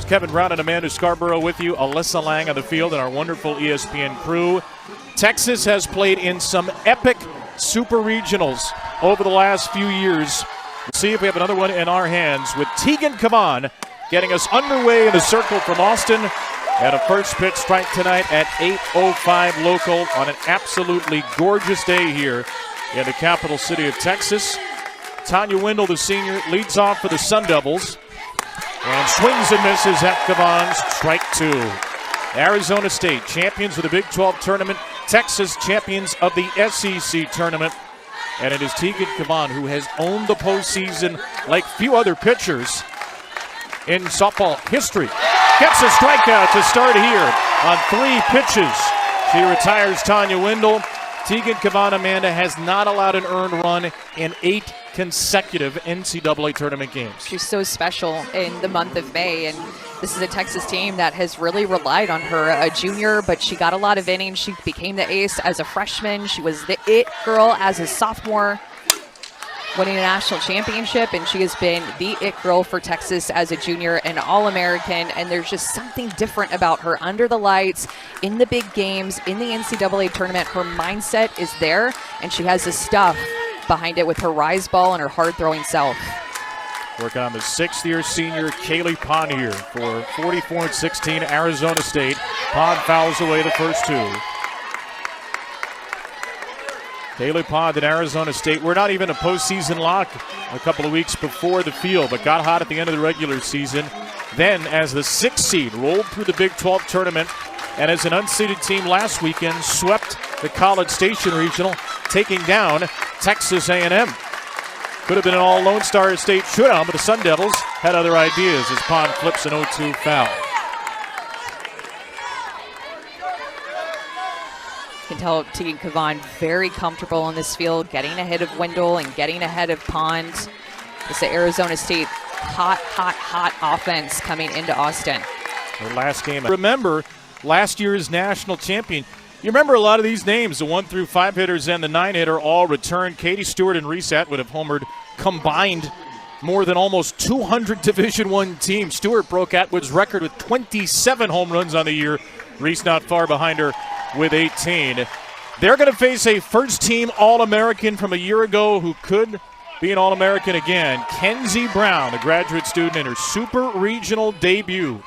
Kevin Brown and Amanda Scarborough with you. Alyssa Lang on the field and our wonderful ESPN crew. Texas has played in some epic Super Regionals over the last few years. Let's see if we have another one in our hands with Tegan Cavan getting us underway in the circle from Austin. And a first pitch strike tonight at 8:05 local on an absolutely gorgeous day here in the capital city of Texas. Tanya Wendell, the senior, leads off for the Sun Devils and swings and misses at Cavan's strike two. Arizona State, champions of the Big 12 tournament. Texas, champions of the SEC tournament. And it is Tegan Cavan who has owned the postseason like few other pitchers in softball history. Gets a strikeout to start here on 3 pitches. She retires Tanya Wendell. Tegan Cavan, Amanda, has not allowed an earned run in 8 consecutive NCAA tournament games. She's so special in the month of May, and this is a Texas team that has really relied on her. A junior, but she got a lot of innings. She became the ace as a freshman. She was the it girl as a sophomore, winning a national championship, and she has been the it girl for Texas as a junior, an All-American, and there's just something different about her under the lights, in the big games, in the NCAA tournament. Her mindset is there, and she has the stuff behind it with her rise ball and her hard-throwing self. Working on the 6th-year senior Kaylee Pond here for 44-16 Arizona State. Pond fouls away the first 2. Kaylee Pond and Arizona State were not even a postseason lock a couple of weeks before the field, but got hot at the end of the regular season. Then, as the 6th seed, rolled through the Big 12 tournament, and as an unseeded team last weekend, swept the College Station Regional, taking down Texas A&M. Could have been an all-Lone Star State showdown, but the Sun Devils had other ideas as Pond flips an 0-2 foul. You can tell Tegan Cavan very comfortable in this field, getting ahead of Wendell and getting ahead of Pond. It's the Arizona State hot offense coming into Austin. Their last game. Remember last year's national champion. You remember a lot of these names, the 1 through 5 hitters and the 9 hitter all returned. Katie Stewart and Reese Atwood have homered combined more than almost 200 Division I teams. Stewart broke Atwood's record with 27 home runs on the year. Reese not far behind her with 18. They're going to face a first-team All-American from a year ago who could be an All-American again. Kenzie Brown, a graduate student in her Super Regional debut.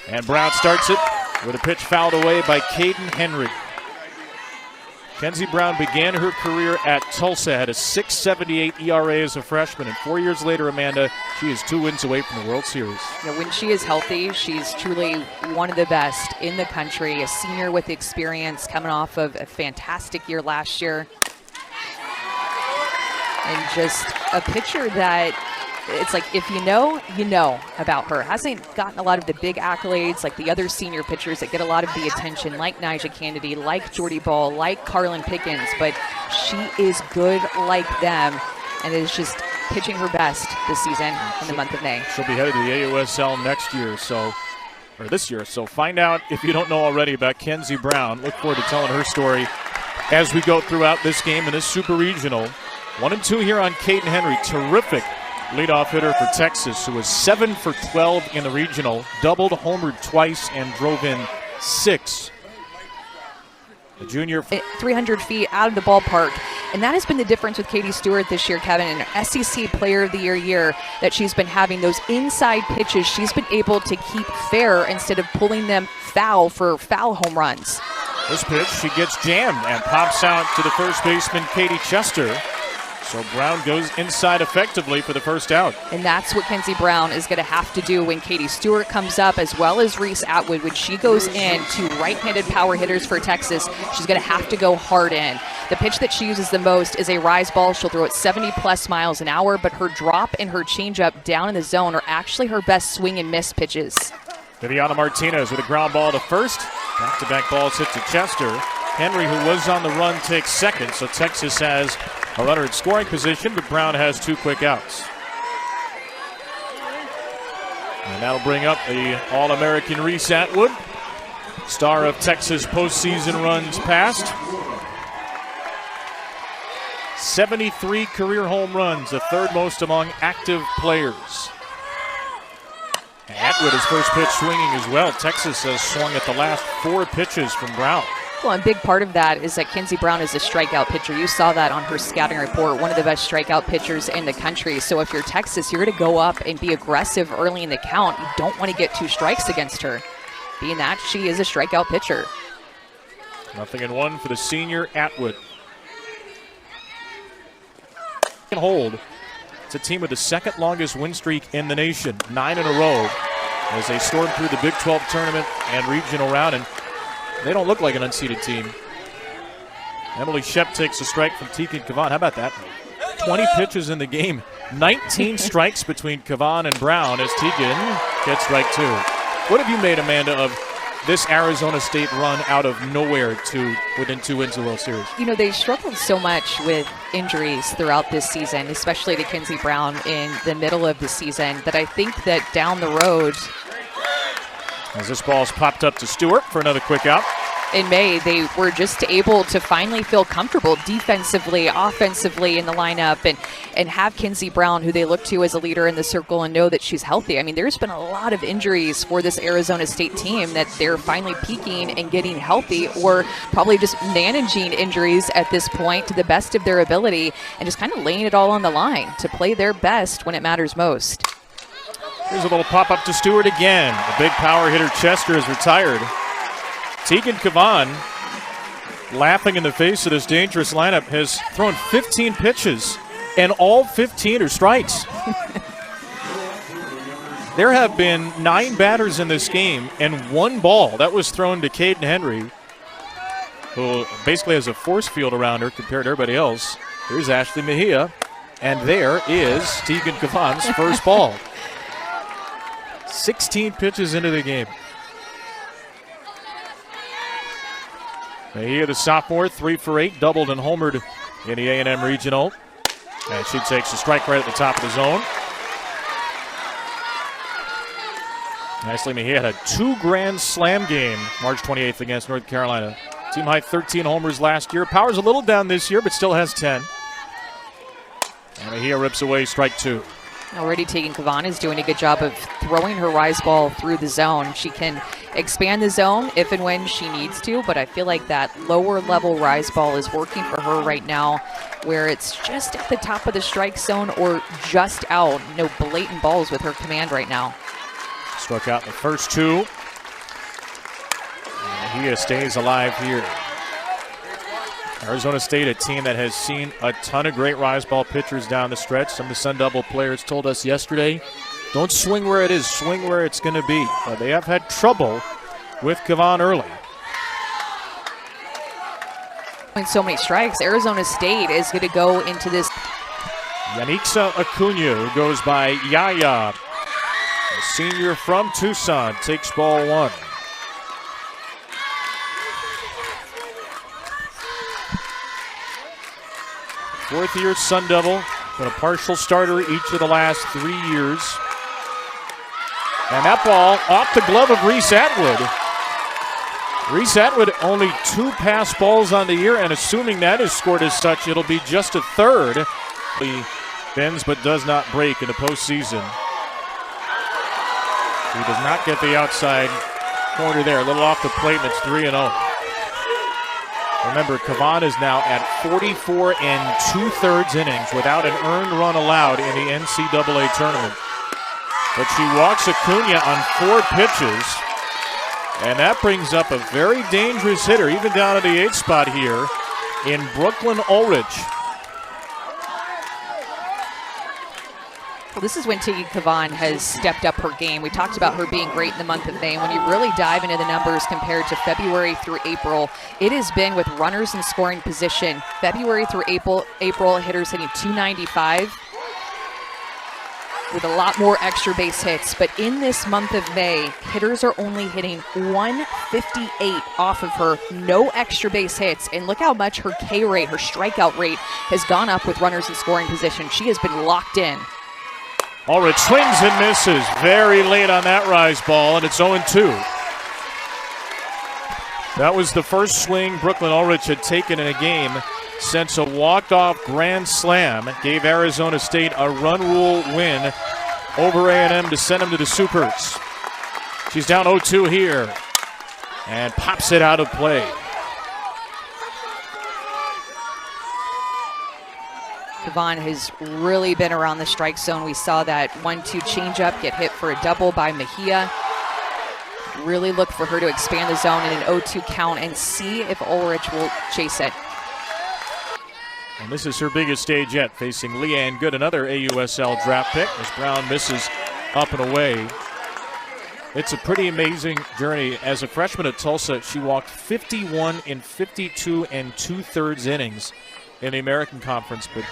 And Brown starts it with a pitch fouled away by Caden Henry. Kenzie Brown began her career at Tulsa, had a 6.78 ERA as a freshman, and 4 years later, Amanda, she is 2 wins away from the World Series. When she is healthy, she's truly one of the best in the country, a senior with experience coming off of a fantastic year last year. And just a pitcher that it's like, if you know about her. Hasn't gotten a lot of the big accolades like the other senior pitchers that get a lot of the attention, like Nyjah Kennedy, like Jordy Ball, like Carlin Pickens, but she is good like them and is just pitching her best this season in the month of May. She'll be headed to the AUSL this year. So find out if you don't know already about Kenzie Brown. Look forward to telling her story as we go throughout this game in this Super Regional. 1-2 here on Caden Henry. Terrific leadoff hitter for Texas, who was 7 for 12 in the regional, doubled, homered twice, and drove in 6. The junior 300 feet out of the ballpark, and that has been the difference with Katie Stewart this year, Kevin, in her SEC Player of the year that she's been having those inside pitches. She's been able to keep fair instead of pulling them foul for foul home runs. This pitch, she gets jammed and pops out to the first baseman, Katie Chester. So Brown goes inside effectively for the first out. And that's what Kenzie Brown is going to have to do when Katie Stewart comes up, as well as Reese Atwood. When she goes in to right-handed power hitters for Texas, she's going to have to go hard in. The pitch that she uses the most is a rise ball. She'll throw it 70-plus miles an hour, but her drop and her changeup down in the zone are actually her best swing and miss pitches. Viviana Martinez with a ground ball to first. Back-to-back balls hit to Chester. Henry, who was on the run, takes second, so Texas has a runner in scoring position, but Brown has 2 quick outs. And that'll bring up the All-American Reese Atwood, star of Texas postseason runs past. 73 career home runs, the 3rd most among active players. And Atwood, his first pitch swinging as well. Texas has swung at the last 4 pitches from Brown. Well, a big part of that is that Kinsey Brown is a strikeout pitcher. You saw that on her scouting report, one of the best strikeout pitchers in the country. So if you're Texas, you're going to go up and be aggressive early in the count. You don't want to get 2 strikes against her, being that she is a strikeout pitcher. 0-1 for the senior Atwood. Hold. It's a team with the second longest win streak in the nation, 9 in a row, as they storm through the Big 12 tournament and regional round, and they don't look like an unseeded team. Emily Shep takes a strike from Tegan Kavan. How about that? 20 pitches in the game. 19 strikes between Kavan and Brown as Tegan gets strike 2. What have you made, Amanda, of this Arizona State run out of nowhere to within 2 wins of the World Series? You know, they struggled so much with injuries throughout this season, especially to Kinsey Brown in the middle of the season, that I think that down the road, as this ball's popped up to Stewart for another quick out. in May, they were just able to finally feel comfortable defensively, offensively in the lineup, and have Kinsey Brown, who they look to as a leader in the circle, and know that she's healthy. I mean, there's been a lot of injuries for this Arizona State team that they're finally peaking and getting healthy, or probably just managing injuries at this point to the best of their ability and just kind of laying it all on the line to play their best when it matters most. Here's a little pop-up to Stewart again. The big power hitter Chester is retired. Tegan Kavan, laughing in the face of this dangerous lineup, has thrown 15 pitches, and all 15 are strikes. There have been 9 batters in this game, and 1 ball that was thrown to Caden Henry, who basically has a force field around her compared to everybody else. Here's Ashley Mejia, and there is Tegan Kavan's first ball. 16 pitches into the game. Mejia, the sophomore, 3 for 8, doubled and homered in the A&M Regional. And she takes a strike right at the top of the zone. Ashley Mejia had a 2 grand slam game March 28th against North Carolina. Team high 13 homers last year. Power's a little down this year, but still has 10. And Mejia rips away strike 2. Already Tegan Kavan is doing a good job of throwing her rise ball through the zone. She can expand the zone if and when she needs to, but I feel like that lower level rise ball is working for her right now, where it's just at the top of the strike zone or just out. No blatant balls with her command right now. Struck out in the first 2. And Mejia stays alive here. Arizona State, a team that has seen a ton of great rise ball pitchers down the stretch. Some of the Sun Devil players told us yesterday, don't swing where it is, swing where it's going to be. But they have had trouble with Kavan early. So many strikes, Arizona State is going to go into this. Yanixa Acuna, who goes by Yaya, a senior from Tucson, takes ball 1. Fourth-year Sun Devil, been a partial starter each of the last 3 years. And that ball off the glove of Reese Atwood. Reese Atwood only 2 pass balls on the year, and assuming that is scored as such, it'll be just a third. He bends but does not break in the postseason. He does not get the outside corner there. A little off the plate, and it's 3-0. Remember, Kavan is now at 44 2/3 innings without an earned run allowed in the NCAA tournament. But she walks Acuna on 4 pitches, and that brings up a very dangerous hitter, even down at the 8th spot here, in Brooklyn Ulrich. Well, this is when Tegan Kavan has stepped up her game. We talked about her being great in the month of May. When you really dive into the numbers compared to February through April, it has been with runners in scoring position. February through April hitters hitting 295 with a lot more extra base hits. But in this month of May, hitters are only hitting 158 off of her, no extra base hits. And look how much her K rate, her strikeout rate, has gone up with runners in scoring position. She has been locked in. Ulrich swings and misses very late on that rise ball, and it's 0-2. That was the first swing Brooklyn Ulrich had taken in a game since a walk-off grand slam gave Arizona State a run rule win over A&M to send them to the Supers. She's down 0-2 here and pops it out of play. Kavan has really been around the strike zone. We saw that 1-2 changeup get hit for a double by Mejia. Really look for her to expand the zone in an 0-2 count and see if Ulrich will chase it. And this is her biggest stage yet, facing Leanne Good, another AUSL draft pick, as Brown misses up and away. It's a pretty amazing journey. As a freshman at Tulsa, she walked 51 in 52 and 2/3 innings in the American Conference. But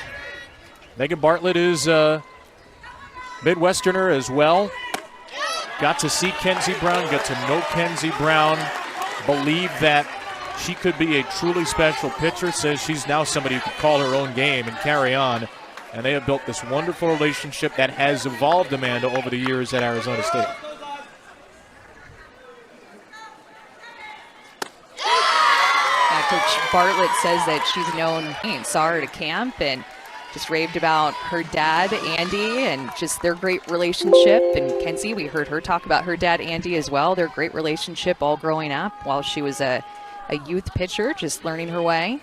Megan Bartlett is a Midwesterner as well. Got to see Kenzie Brown, got to know Kenzie Brown, believe that she could be a truly special pitcher, says she's now somebody who can call her own game and carry on. And they have built this wonderful relationship that has evolved, Amanda, over the years at Arizona State. Coach Bartlett says that she's known, saw her at camp and just raved about her dad, Andy, and just their great relationship. And Kenzie, we heard her talk about her dad, Andy, as well. Their great relationship all growing up while she was a youth pitcher, just learning her way.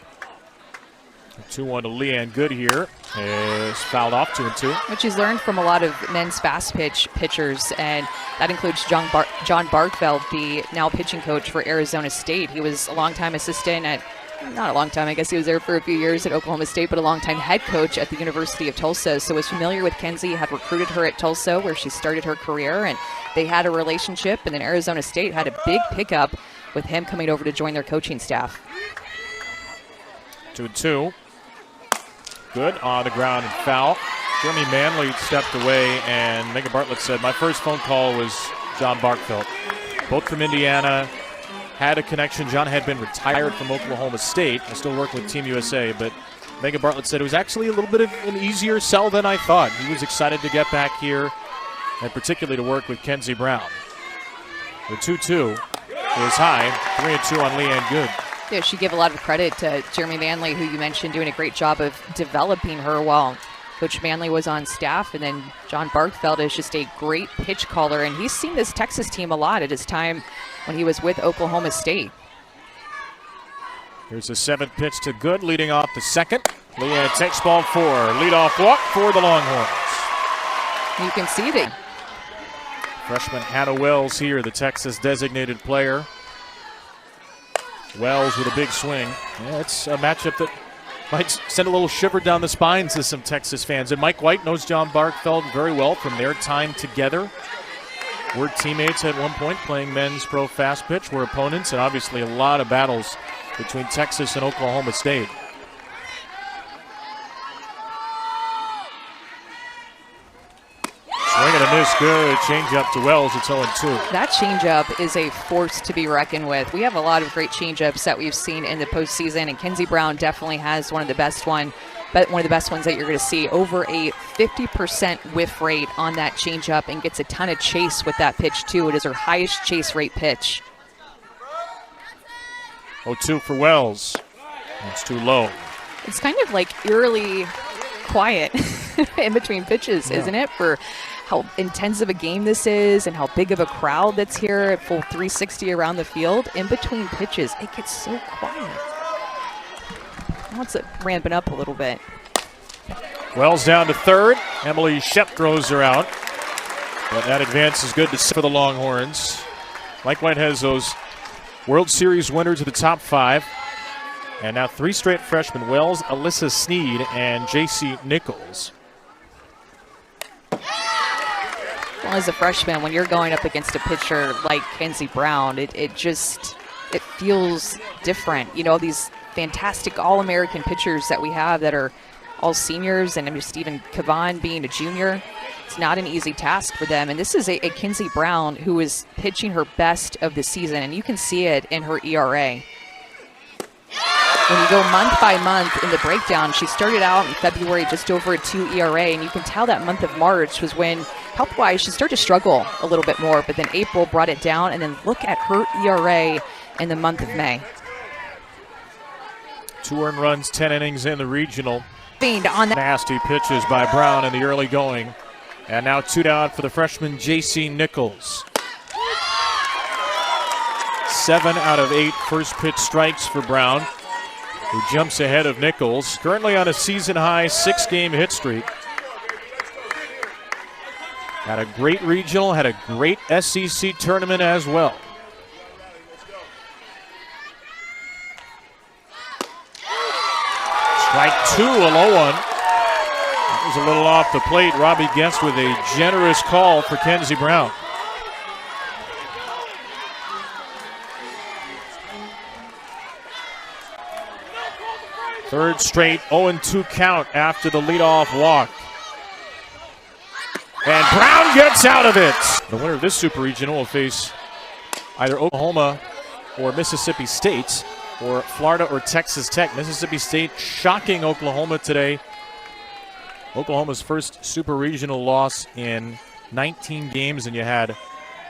2-1 to Leanne Good here. Is fouled off 2-2. Which she's learned from a lot of men's fast pitch pitchers, and that includes John Barkveld, the now pitching coach for Arizona State. He was a longtime assistant at, not a long time, I guess he was there for a few years at Oklahoma State, but a longtime head coach at the University of Tulsa. So was familiar with Kenzie, had recruited her at Tulsa where she started her career, and they had a relationship. And then Arizona State had a big pickup with him coming over to join their coaching staff. 2-2. Good on the ground and foul. Jeremy Manley stepped away, and Megan Bartlett said, my first phone call was John Barkveld. Both from Indiana, had a connection. John had been retired from Oklahoma State and still worked with Team USA, but Megan Bartlett said it was actually a little bit of an easier sell than I thought. He was excited to get back here, and particularly to work with Kenzie Brown. The 2-2 is high, 3-2 on Leanne Good. Yeah, she gave a lot of credit to Jeremy Manley, who you mentioned doing a great job of developing her while Coach Manley was on staff. And then John Barkveld is just a great pitch caller, and he's seen this Texas team a lot at his time when he was with Oklahoma State. Here's the 7th pitch to Good, leading off the second. Leanne takes ball 4. Leadoff walk for the Longhorns. You can see the freshman Hannah Wells here, the Texas designated player. Wells with a big swing. Yeah, it's a matchup that might send a little shiver down the spines to some Texas fans. And Mike White knows John Barkveld very well from their time together. We're teammates at one point playing men's pro fast pitch. We're opponents, and obviously a lot of battles between Texas and Oklahoma State. Swing and a miss, good. Changeup to Wells, it's 0-2. That changeup is a force to be reckoned with. We have a lot of great changeups that we've seen in the postseason, and Kenzie Brown definitely has one of the best ones that you're going to see. Over a 50% whiff rate on that changeup, and gets a ton of chase with that pitch too. It is her highest chase rate pitch. 0-2 for Wells. It's too low. It's kind of like eerily quiet in between pitches, isn't it? For how intense of a game this is and how big of a crowd that's here at full 360 around the field. In between pitches, it gets so quiet. Now it's ramping up a little bit. Wells down to third. Emily Shep throws her out. But that advance is good for the Longhorns. Mike White has those World Series winners of the top 5. And now 3 straight freshmen, Wells, Alyssa Sneed, and J.C. Nichols. Well, as a freshman, when you're going up against a pitcher like Kenzie Brown, it feels different. You know, these fantastic All-American pitchers that we have that are all seniors, and just even Kavan being a junior, it's not an easy task for them. And this is a Kenzie Brown who is pitching her best of the season, and you can see it in her ERA. When you go month by month in the breakdown, she started out in February just over a 2 ERA, and you can tell that month of March was when, health-wise, she started to struggle a little bit more, but then April brought it down, and then look at her ERA in the month of May. 2 earned runs, 10 innings in the regional. On that. Nasty pitches by Brown in the early going. And now 2 down for the freshman J.C. Nichols. 7 out of 8 first pitch strikes for Brown, who jumps ahead of Nichols, currently on a season-high 6-game hit streak. Had a great regional, had a great SEC tournament as well. Strike 2, a low one. That was a little off the plate. Robbie Guest with a generous call for Kenzie Brown. Third straight 0-2 count after the leadoff walk. And Brown gets out of it. The winner of this Super Regional will face either Oklahoma or Mississippi State, or Florida or Texas Tech. Mississippi State shocking Oklahoma today. Oklahoma's first Super Regional loss in 19 games, and you had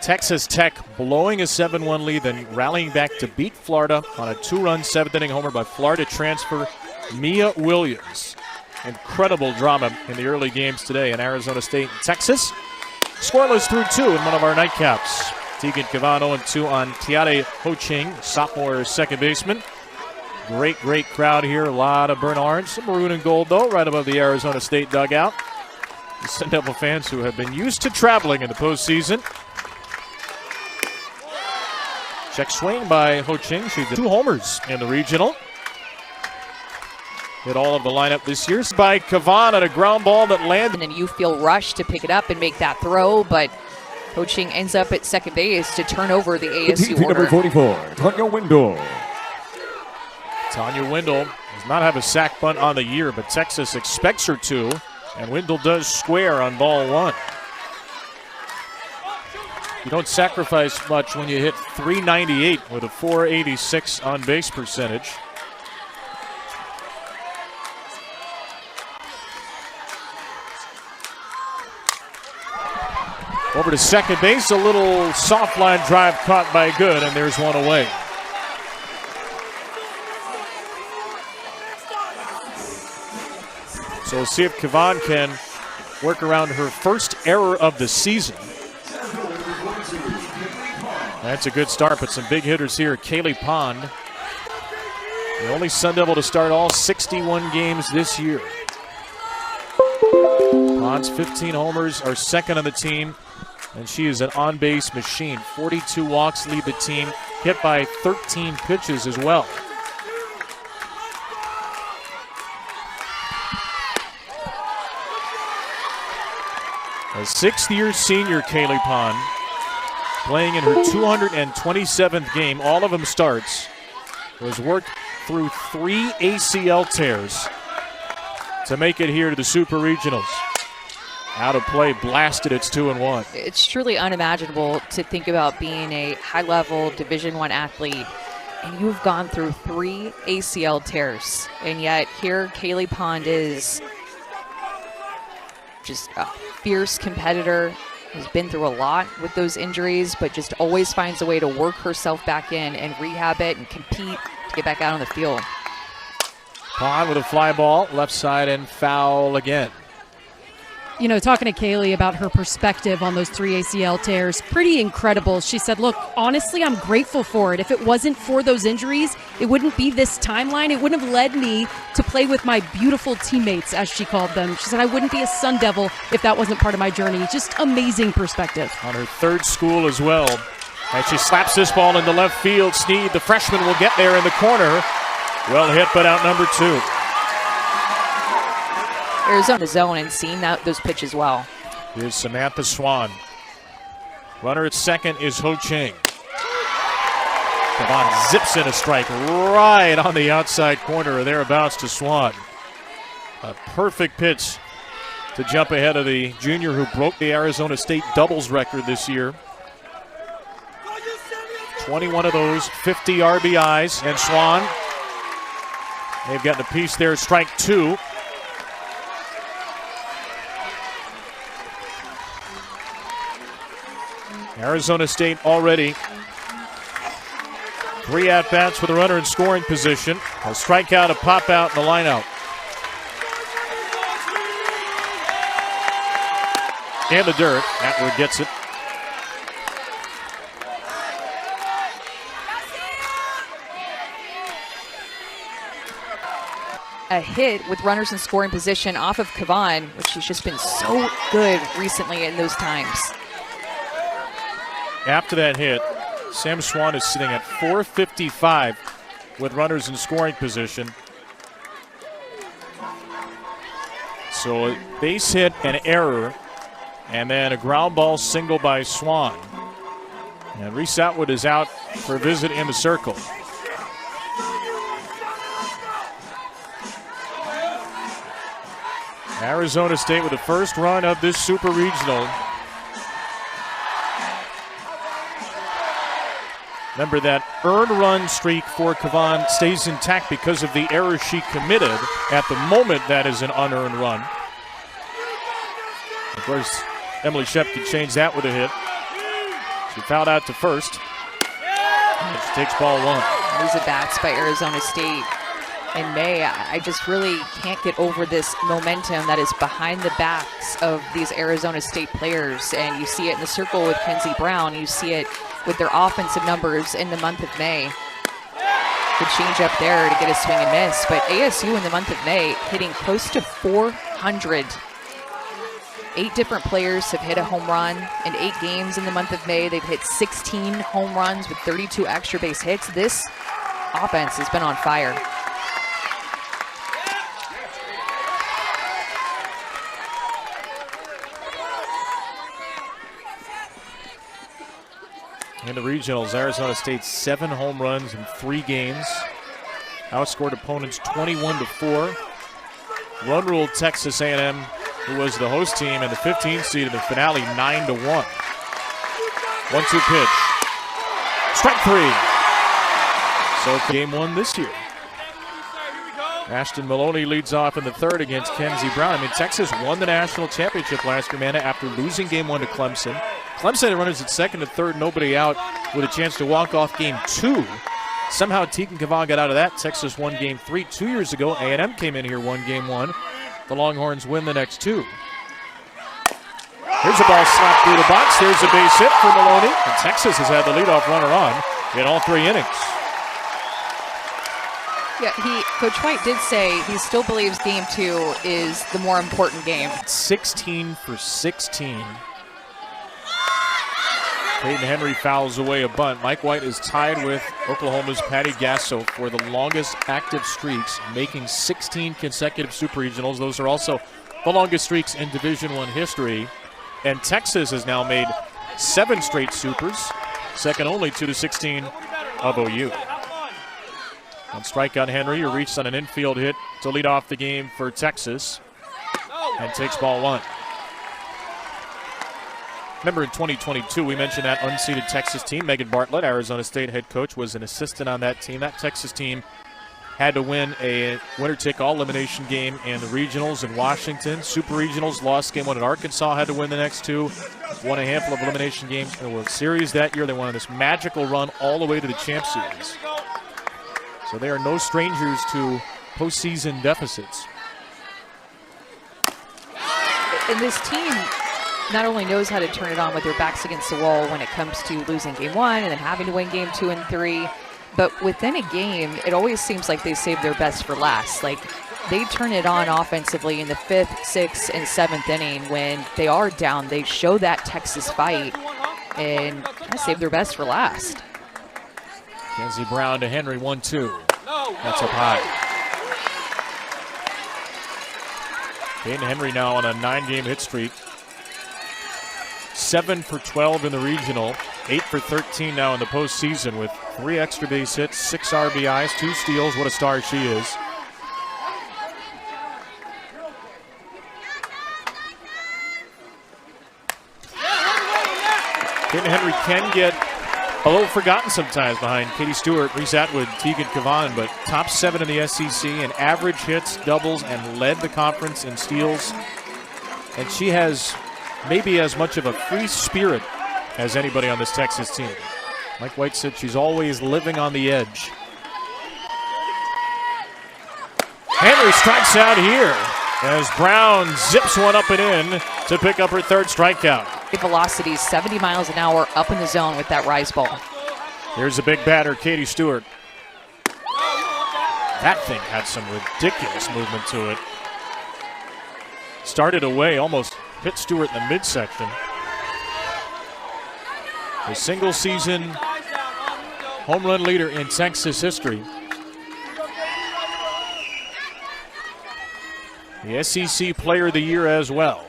Texas Tech blowing a 7-1 lead, then rallying back to beat Florida on a 2-run 7th-inning homer by Florida transfer Mia Williams. Incredible drama in the early games today in Arizona State and Texas. Scoreless through 2 in one of our nightcaps. Tegan Kavan 0-2 on Tiare Ho-Ching, sophomore second baseman. Great crowd here. A lot of burnt orange. Some maroon and gold, though, right above the Arizona State dugout. The Sun Devil fans who have been used to traveling in the postseason. Check swing by Ho-Ching. She did 2 homers in the regional. Hit all of the lineup this year by Kavan on a ground ball that landed. And you feel rushed to pick it up and make that throw, but Ho-Ching ends up at second base to turn over the ASU order. Number 44, Tanya Wendell. Tanya Wendell does not have a sack bunt on the year, but Texas expects her to, and Wendell does square on ball 1. You don't sacrifice much when you hit .398 with a .486 on-base percentage. Over to second base, a little soft line drive caught by Good, and there's one away. So we'll see if Kavan can work around her first error of the season. That's a good start, but some big hitters here. Kaylee Pond, the only Sun Devil to start all 61 games this year. Pond's 15 homers are second on the team, and she is an on-base machine. 42 walks lead the team, hit by 13 pitches as well. A 6th-year senior, Kaylee Pond, playing in her 227th game, all of them starts, was worked through 3 ACL tears to make it here to the Super Regionals. Out of play, blasted, it's 2-1. It's truly unimaginable to think about being a high-level Division I athlete, and you've gone through 3 ACL tears, and yet here Kaylee Pond is just a fierce competitor, has been through a lot with those injuries, but just always finds a way to work herself back in and rehab it and compete to get back out on the field. Pond with a fly ball, left side, and foul again. You know, talking to Kaylee about her perspective on those 3 ACL tears, pretty incredible. She said, look, honestly, I'm grateful for it. If it wasn't for those injuries, it wouldn't be this timeline. It wouldn't have led me to play with my beautiful teammates, as she called them. She said, I wouldn't be a Sun Devil if that wasn't part of my journey. Just amazing perspective. On her 3rd school as well. As she slaps this ball into left field, Sneed, the freshman, will get there in the corner. Well hit, but out number 2. Arizona zone and seeing those pitches well. Here's Samantha Swan. Runner at second is Ho-Ching. Kavan zips in a strike right on the outside corner or thereabouts to Swan. A perfect pitch to jump ahead of the junior who broke the Arizona State doubles record this year. 21 of those, 50 RBIs, and Swan, they've gotten a piece there, strike 2. Arizona State already 3 at-bats with a runner in scoring position. A strikeout, a pop-out, and a line-out. In the dirt. Atwood gets it. a hit with runners in scoring position off of Kavan, which she's just been so good recently in those times. After that hit, Sam Swan is sitting at 455 with runners in scoring position. So a base hit, an error, and then a ground ball single by Swan. And Reese Atwood is out for a visit in the circle. Arizona State with the first run of this Super Regional. Remember, that earned run streak for Kavan stays intact because of the error she committed. At the moment, that is an unearned run. Of course, Emily Shep could change that with a hit. She fouled out to first. And she takes ball one. These at bats by Arizona State in May. I just really can't get over this momentum that is behind the backs of these Arizona State players. And you see it in the circle with Kenzie Brown. You see it with their offensive numbers in the month of May. Could change up there to get a swing and miss. But ASU in the month of May hitting close to 400. 8 different players have hit a home run in 8 games in the month of May. They've hit 16 home runs with 32 extra base hits. This offense has been on fire. In the regionals, Arizona State 7 home runs in 3 games. Outscored opponents 21-4. Run ruled Texas A&M, who was the host team, and the 15th seed in the finale 9-1. 1-2 pitch. Strike 3. So game 1 this year. Ashton Maloney leads off in the third against Kenzie Brown. I mean, Texas won the national championship last year, Amanda, after losing game 1 to Clemson. Clemson had runners at second and third, nobody out, with a chance to walk off game 2. Somehow Tegan Kavan got out of that. Texas won game 3 2 years ago. A&M came in here, won game 1. The Longhorns win the next 2. Here's a ball slapped through the box. Here's a base hit for Maloney. And Texas has had the leadoff runner on in all 3 innings. Yeah, Coach White did say he still believes game 2 is the more important game. 16 for 16. Peyton Henry fouls away a bunt. Mike White is tied with Oklahoma's Patty Gasso for the longest active streaks, making 16 consecutive Super Regionals. Those are also the longest streaks in Division I history. And Texas has now made 7 straight Supers, second only to the 16 of OU. On strikeout, Henry, who reached on an infield hit to lead off the game for Texas, and takes ball 1. Remember in 2022, we mentioned that unseeded Texas team. Megan Bartlett, Arizona State head coach, was an assistant on that team. That Texas team had to win a winner-take-all elimination game in the regionals in Washington. Super Regionals, lost game 1 at Arkansas, had to win the next 2. Won a handful of elimination games in the World Series that year. They won on this magical run all the way to the Champ Series. So they are no strangers to postseason deficits. And this team not only knows how to turn it on with their backs against the wall when it comes to losing game 1 and then having to win game 2 and 3, but within a game, it always seems like they save their best for last. Like, they turn it on offensively in the 5th, 6th, and 7th inning when they are down. They show that Texas fight and kind of save their best for last. Kenzie Brown to Henry, 1-2. That's up high. Peyton Henry now on a 9-game hit streak. 7 for 12 in the regional, 8 for 13 now in the postseason with 3 extra base hits, 6 RBIs, 2 steals. What a star she is. Peyton Henry can get a little forgotten sometimes behind Katie Stewart, Reese Atwood, Tegan Kavan, but top 7 in the SEC in average hits, doubles, and led the conference in steals. And she has maybe as much of a free spirit as anybody on this Texas team. Mike White said she's always living on the edge. Henry strikes out here as Brown zips one up and in to pick up her 3rd strikeout. Velocity 70 miles an hour up in the zone with that rise ball. Here's a big batter, Katie Stewart. That thing had some ridiculous movement to it. Started away, almost hit Stewart in the midsection. A single season home run leader in Texas history. The SEC Player of the Year as well.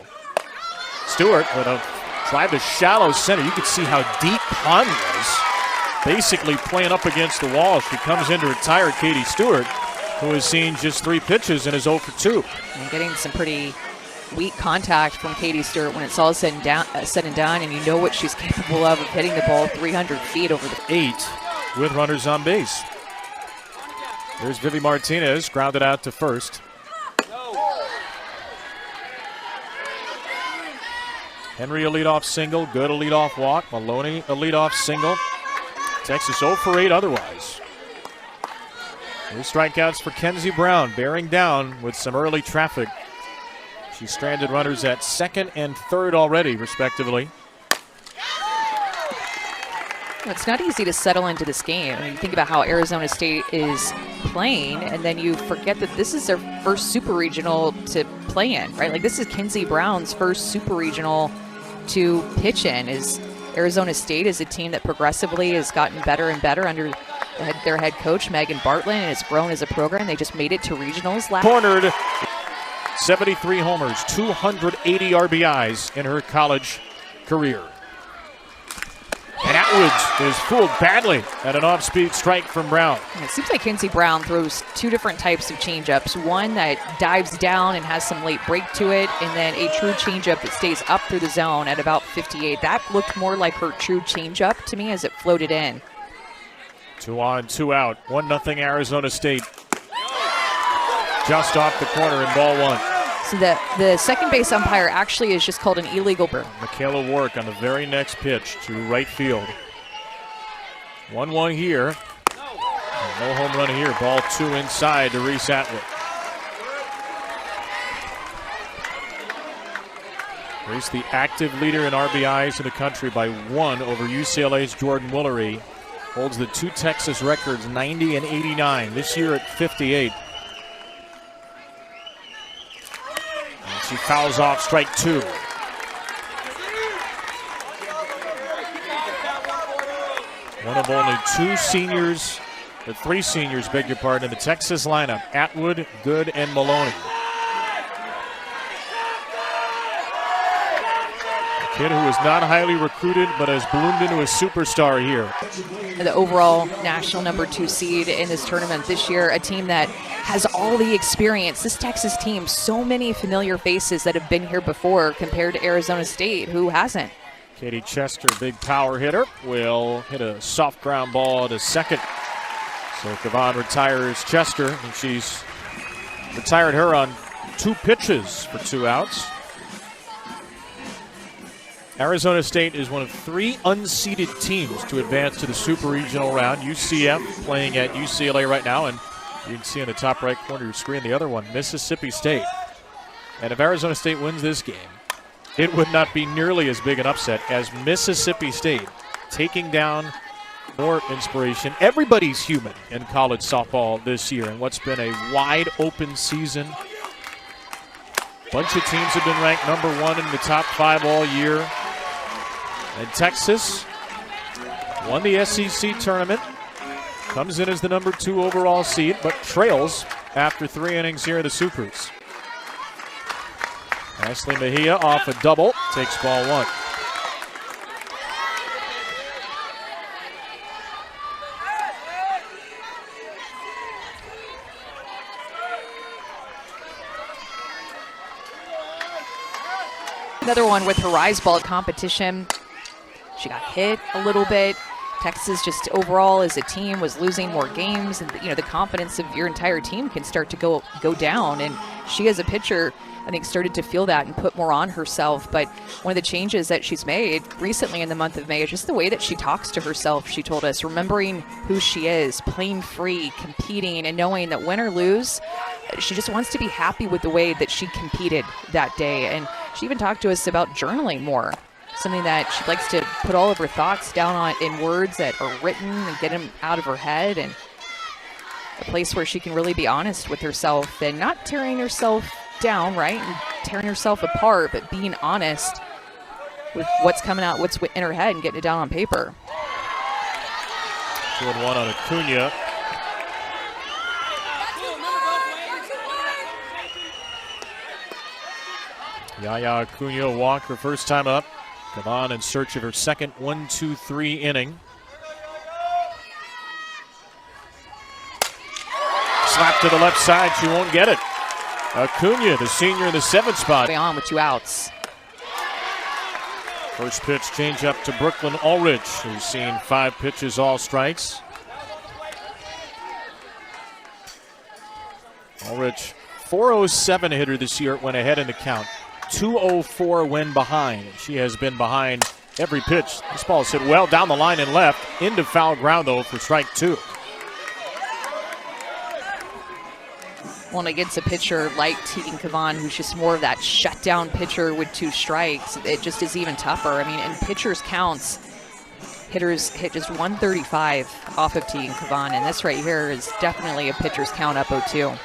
Stewart with a tried to shallow center. You could see how deep Pond was. Basically playing up against the wall. She comes in to retire Katie Stewart, who has seen just 3 pitches and is 0 for 2. And getting some pretty weak contact from Katie Stewart when it's all said and done, and you know what she's capable of hitting the ball 300 feet over the 8 with runners on base. There's Vivi Martinez, grounded out to first. Henry a leadoff single, good a leadoff walk. Maloney a leadoff single. Texas 0 for 8 otherwise. New strikeouts for Kenzie Brown, bearing down with some early traffic. She stranded runners at second and third already, respectively. It's not easy to settle into this game. I mean, you think about how Arizona State is playing, and then you forget that this is their first Super Regional to play in, right? Like, this is Kenzie Brown's first Super Regional to pitch in. Is Arizona State is a team that progressively has gotten better and better under their head coach, Megan Bartlett, and has grown as a program. They just made it to regionals last. Cornered, 73 homers, 280 RBIs in her college career. And Atwood is fooled badly at an off-speed strike from Brown. It seems like Kenzie Brown throws 2 different types of changeups. One that dives down and has some late break to it, and then a true changeup that stays up through the zone at about 58. That looked more like her true changeup to me as it floated in. 2 on, 2 out. 1-0 Arizona State. Just off the corner in ball 1. So the second base umpire actually is just called an illegal burn. Michaela Warwick on the very next pitch to right field. 1-1 here. And no home run here. Ball 2 inside to Reese Atwood. Reese, the active leader in RBIs in the country by 1 over UCLA's Jordan Woolery. Holds the 2 Texas records, 90 and 89. This year at 58. She fouls off strike 2. One of only 2 seniors, or 3 seniors, beg your pardon, in the Texas lineup. Atwood, Good, and Maloney. A kid who is not highly recruited, but has bloomed into a superstar here. The overall national number 2 seed in this tournament this year, a team that has all the experience. This Texas team, so many familiar faces that have been here before compared to Arizona State, who hasn't. Katie Chester, big power hitter, will hit a soft ground ball to second. So Kavon retires Chester, and she's retired her on 2 pitches for 2 outs. Arizona State is one of 3 unseeded teams to advance to the Super Regional round. UCF playing at UCLA right now, and you can see in the top right corner of your screen the other one, Mississippi State. And if Arizona State wins this game, it would not be nearly as big an upset as Mississippi State taking down more inspiration. Everybody's human in college softball this year, and what's been a wide open season. Bunch of teams have been ranked number 1 in the top 5 all year. And Texas won the SEC tournament. Comes in as the number 2 overall seed, but trails after 3 innings here at the Supers. Ashley Mejia off a double, takes ball 1. Another one with her rise ball competition. She got hit a little bit. Texas just overall as a team was losing more games, and the confidence of your entire team can start to go down. And she as a pitcher, I think, started to feel that and put more on herself. But one of the changes that she's made recently in the month of May is just the way that she talks to herself. She told us, remembering who she is, playing free, competing, and knowing that win or lose, she just wants to be happy with the way that she competed that day. And she even talked to us about journaling more. Something that she likes to put all of her thoughts down on in words that are written and get them out of her head. And a place where she can really be honest with herself and not tearing herself down, right, and tearing herself apart, but being honest with what's coming out, what's in her head, and getting it down on paper. 2-1 on Acuna. Yaya Acuna walk her first time up. Kavan in search of her second 1-2-3 inning. Slap to the left side, she won't get it. Acuna, the senior in the 7th spot. On with 2 outs. First pitch change up to Brooklyn Ulrich, who's seen 5 pitches, all strikes. Ulrich, 407 hitter this year, went ahead in the count. 204 when behind. She has been behind every pitch. This ball is hit well down the line and left. Into foul ground, though, for strike 2. Well, against a pitcher like Tegan Kavan, who's just more of that shutdown pitcher with 2 strikes, it just is even tougher. I mean, in pitchers' counts, hitters hit just 135 off of Tegan Kavan, and this right here is definitely a pitcher's count up 0-2.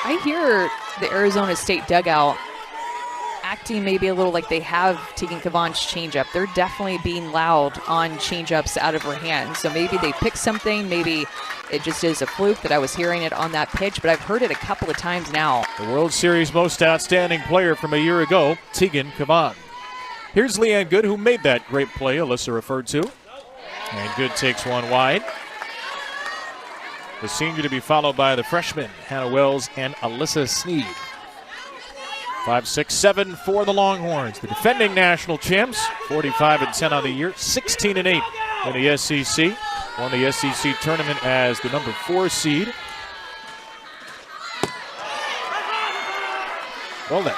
I hear the Arizona State dugout acting maybe a little like they have Tegan Kavan's changeup. They're definitely being loud on changeups out of her hand. So maybe they picked something. Maybe it just is a fluke that I was hearing it on that pitch, but I've heard it a couple of times now. The World Series most outstanding player from a year ago, Tegan Kavan. Here's Leanne Good, who made that great play Alyssa referred to. And Good takes one wide. The senior to be followed by the freshmen, Hannah Wells and Alyssa Sneed. 5-6-7 for the Longhorns, the defending national champs, 45-10 on the year, 16-8 in the SEC. Won the SEC tournament as the number 4 seed. Well then.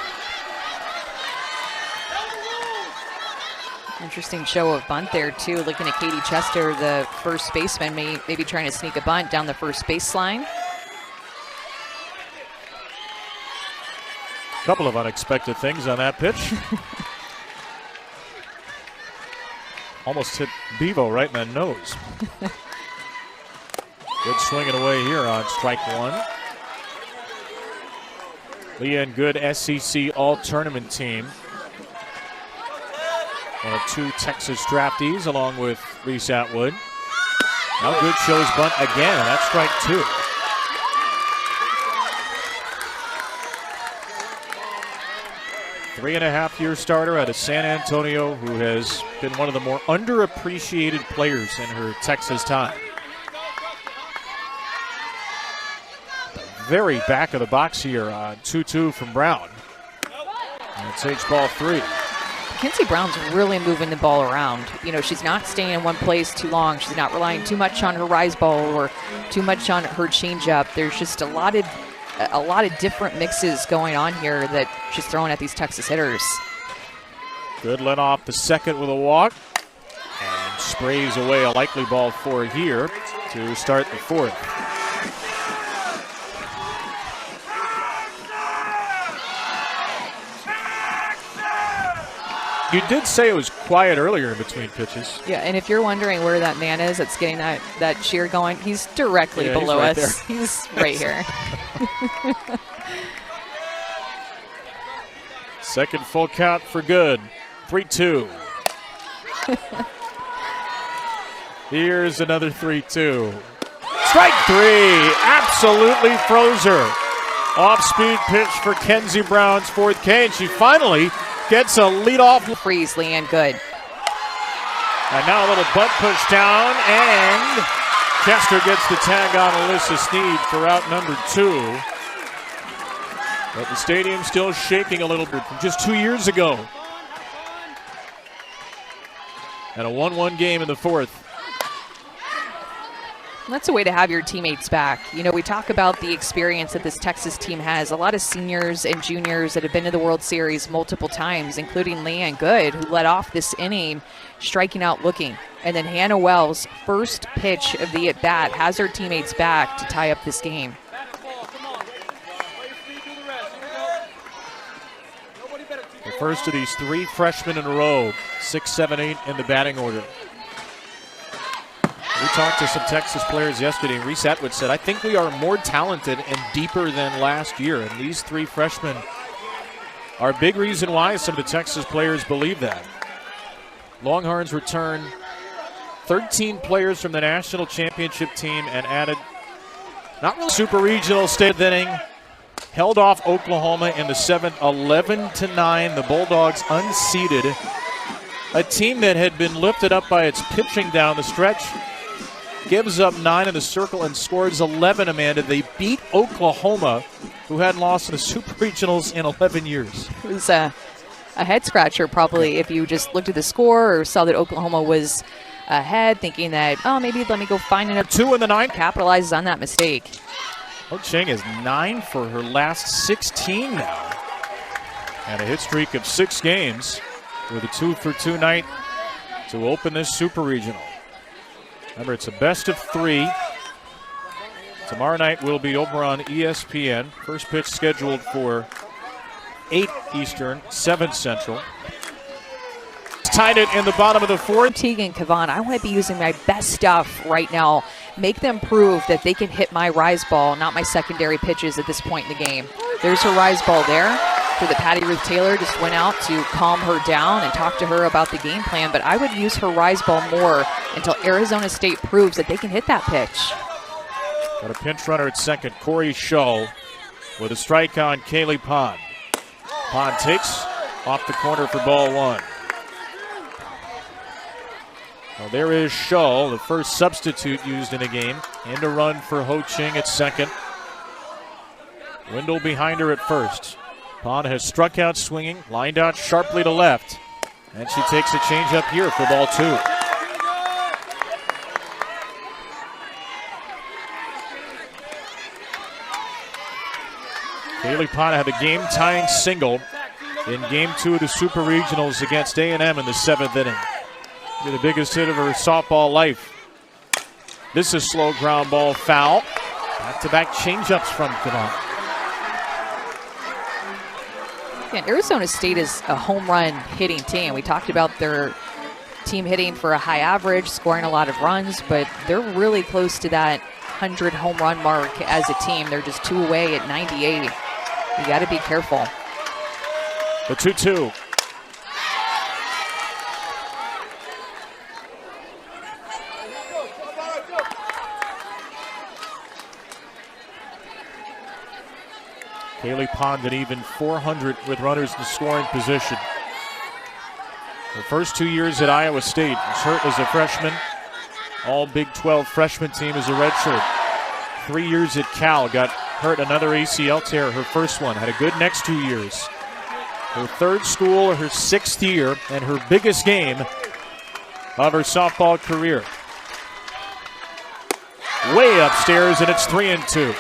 Interesting show of bunt there, too. Looking at Katie Chester, the first baseman, maybe trying to sneak a bunt down the first baseline. Couple of unexpected things on that pitch. Almost hit Bevo right in the nose. Good swinging away here on strike 1. Leanne Good, SEC All-Tournament team. One of 2 Texas draftees along with Reese Atwood. Now Good shows bunt again, and that's strike 2. Three-and-a-half-year starter out of San Antonio, who has been one of the more underappreciated players in her Texas time. The very back of the box here on 2-2 from Brown. And it takes ball 3. Kinsey Brown's really moving the ball around. You know, she's not staying in one place too long. She's not relying too much on her rise ball or too much on her changeup. There's just a lot of different mixes going on here that she's throwing at these Texas hitters. Good let off the second with a walk and sprays away a likely ball 4 here to start the 4th. You did say it was quiet earlier in between pitches. Yeah, and if you're wondering where that man is that's getting that cheer going, he's directly below he's right us. there. He's right here. Second full count for Good. 3-2. Here's another 3-2. Strike 3. Absolutely froze her. Off-speed pitch for Kenzie Brown's 4th K, and she finally gets a leadoff. Freeze, Leanne Good. And now a little butt push down, and Chester gets the tag on Alyssa Sneed for out number 2. But the stadium still shaking a little bit from just 2 years ago. And a 1-1 game in the 4th. That's a way to have your teammates back. You know, we talk about the experience that this Texas team has. A lot of seniors and juniors that have been to the World Series multiple times, including Leanne Good, who led off this inning striking out looking. And then Hannah Wells, first pitch of the at-bat, has her teammates back to tie up this game. first of these 3 freshmen in a row, 6, 7, 8 in the batting order. We talked to some Texas players yesterday, and Reese Atwood said, I think we are more talented and deeper than last year. And these 3 freshmen are a big reason why some of the Texas players believe that. Longhorns return 13 players from the national championship team and added not really Super Regional state inning. Held off Oklahoma in the 7th, 11-9. The Bulldogs unseeded. A team that had been lifted up by its pitching down the stretch gives up 9 in the circle and scores 11, Amanda. They beat Oklahoma, who hadn't lost in the Super Regionals in 11 years. It was a head scratcher probably if you just looked at the score or saw that Oklahoma was ahead, thinking that, oh, maybe let me go find another. 2 in the 9th. Capitalizes on that mistake. Ho Ching is 9 for her last 16 now. And a hit streak of 6 games with a 2-for-2 night to open this Super Regional. Remember, it's a best of 3. Tomorrow night will be over on ESPN. First pitch scheduled for 8 Eastern, 7 Central. Tied it in the bottom of the 4th. Tegan Kavan, I want to be using my best stuff right now. Make them prove that they can hit my rise ball, not my secondary pitches at this point in the game. There's her rise ball there. So that Patty Ruth Taylor just went out to calm her down and talk to her about the game plan. But I would use her rise ball more until Arizona State proves that they can hit that pitch. Got a pinch runner at second, Corey Shull, with a strike on Kaylee Pond. Pond takes off the corner for ball 1. Well, there is Shull, the first substitute used in a game. And a run for Ho Ching at second. Wendell behind her at first. Pond has struck out swinging, lined out sharply to left. And she takes a change up here for ball 2. Kaylee Pond had a game-tying single in Game 2 of the Super Regionals against A&M in the 7th inning. The biggest hit of her softball life. This is slow ground ball foul. Back-to-back change-ups from Kavan. Yeah, Arizona State is a home run hitting team. We talked about their team hitting for a high average, scoring a lot of runs, but they're really close to that 100 home run mark as a team. They're just 2 away at 98. You got to be careful. The 2-2. Kaylee Pond at even 400 with runners in scoring position. Her first 2 years at Iowa State was hurt as a freshman. All Big 12 freshman team as a redshirt. 3 years at Cal, got hurt another ACL tear, her first one. Had a good next 2 years. Her third school, her 6th year, and her biggest game of her softball career. Way upstairs, and it's 3-2.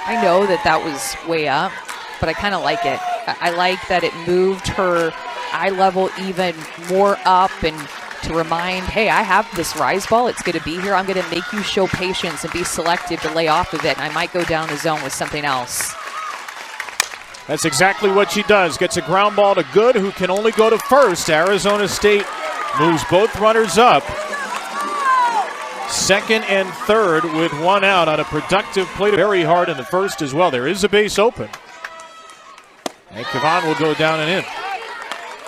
I know that was way up, but I kind of like it. I like that it moved her eye level even more up and to remind, hey, I have this rise ball. It's going to be here. I'm going to make you show patience and be selective to lay off of it, and I might go down the zone with something else. That's exactly what she does. Gets a ground ball to Good, who can only go to first. Arizona State moves both runners up. Second and third with 1 out on a productive play. Very hard in the first as well. There is a base open. And Kavan will go down and in.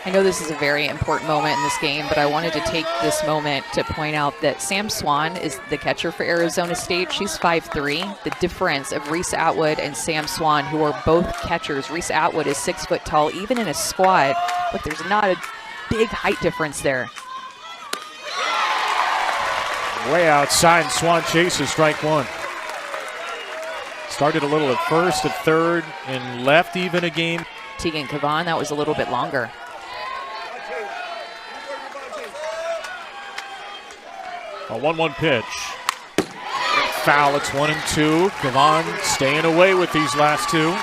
I know this is a very important moment in this game, but I wanted to take this moment to point out that Sam Swan is the catcher for Arizona State. She's 5'3". The difference of Reese Atwood and Sam Swan, who are both catchers. Reese Atwood is 6 foot tall, even in a squat, but there's not a big height difference there. Way outside, Swan chases strike 1. Started a little at first, at third, and left even a game. Tegan Kavan, that was a little bit longer. A 1-1 pitch. Foul, it's 1-2. Kavan staying away with these last 2.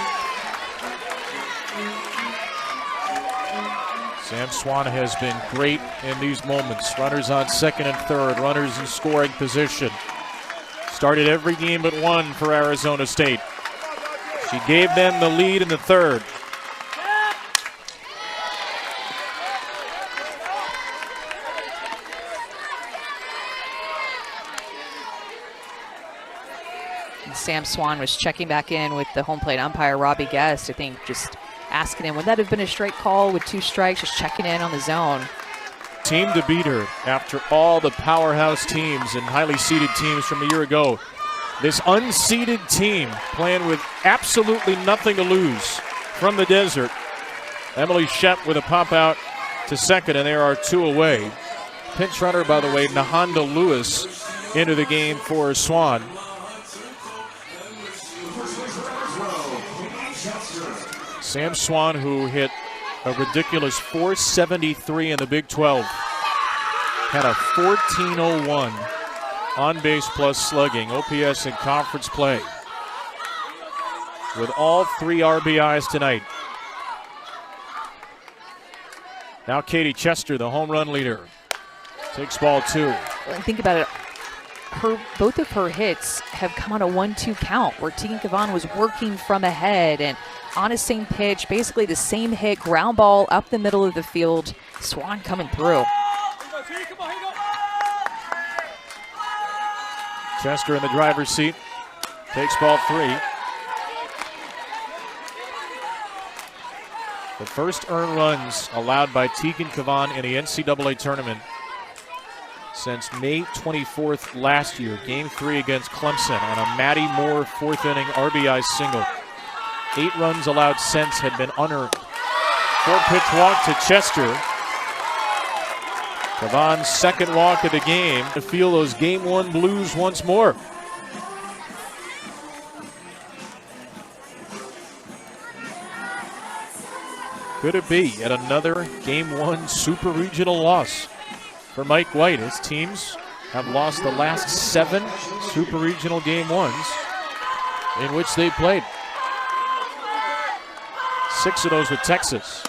Sam Swan has been great in these moments. Runners on second and third, runners in scoring position. Started every game but 1 for Arizona State. She gave them the lead in the third. Sam Swan was checking back in with the home plate umpire, Robbie Guest. I think just asking him, would that have been a straight call with 2 strikes, just checking in on the zone. Team to beat her after all the powerhouse teams and highly seeded teams from a year ago. This unseeded team playing with absolutely nothing to lose from the desert. Emily Shep with a pop out to second, and there are 2 away. Pinch runner, by the way, Nahanda Lewis into the game for Swan. Sam Swan, who hit a ridiculous 473 in the Big 12, had a 1401 on base plus slugging, OPS in conference play, with all 3 RBIs tonight. Now Katie Chester, the home run leader, takes ball 2. And think about it. Both of her hits have come on a 1-2 count where Tegan Kavan was working from ahead and on a same pitch, basically the same hit, ground ball up the middle of the field. Swan coming through. Chester in the driver's seat, takes ball 3. The first earned runs allowed by Tegan Kavan in the NCAA tournament since May 24th last year, Game 3 against Clemson on a Maddie Moore 4th inning RBI single. 8 runs allowed since had been unearned. 4-pitch walk to Chester. Kavan's second walk of the game to feel those Game 1 blues once more. Could it be yet another Game 1 Super Regional loss for Mike White? His teams have lost the last 7 Super Regional Game 1s in which they played. 6 of those with Texas.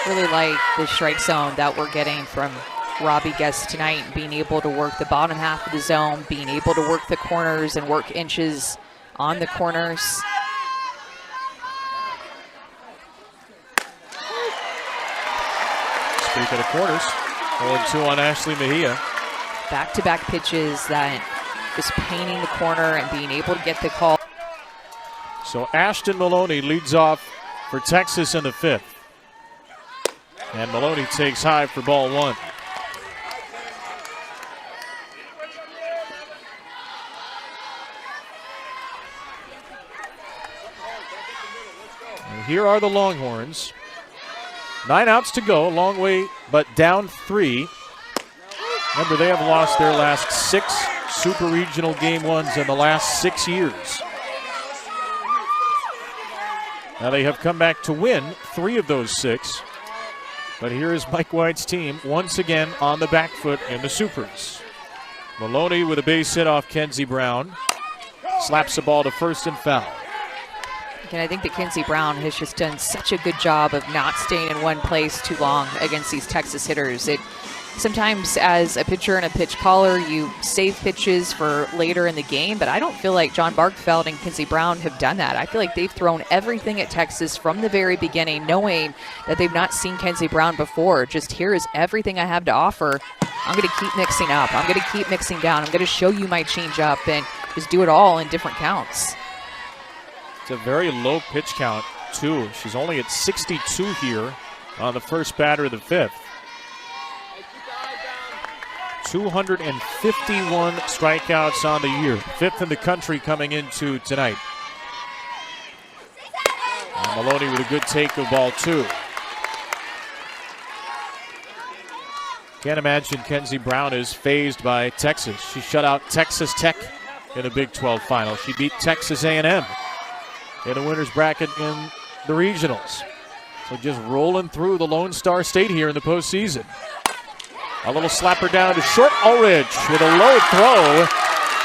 Really like the strike zone that we're getting from Robbie Guest tonight, being able to work the bottom half of the zone, being able to work the corners and work inches on the corners. Speaking of corners, 0-2 on Ashley Mejia. Back-to-back pitches that just painting the corner and being able to get the call. So Ashton Maloney leads off for Texas in the 5th. And Maloney takes high for ball 1. And here are the Longhorns. 9 outs to go, long way, but down 3. Remember, they have lost their last 6 Super Regional Game 1s in the last 6 years. Now they have come back to win 3 of those 6. But here is Mike White's team once again on the back foot in the Supers. Maloney with a base hit off Kenzie Brown. Slaps the ball to first and foul. And I think that Kenzie Brown has just done such a good job of not staying in one place too long against these Texas hitters. Sometimes as a pitcher and a pitch caller, you save pitches for later in the game, but I don't feel like John Barkfeld and Kenzie Brown have done that. I feel like they've thrown everything at Texas from the very beginning, knowing that they've not seen Kenzie Brown before. Just here is everything I have to offer. I'm going to keep mixing up. I'm going to keep mixing down. I'm going to show you my changeup and just do it all in different counts. It's a very low pitch count, too. She's only at 62 here on the first batter of the 5th. 251 strikeouts on the year. 5th in the country coming into tonight. And Maloney with a good take of ball 2. Can't imagine Kenzie Brown is fazed by Texas. She shut out Texas Tech in the Big 12 final. She beat Texas A&M in the winner's bracket in the regionals. So just rolling through the Lone Star State here in the postseason. A little slapper down to short. Ulrich with a low throw.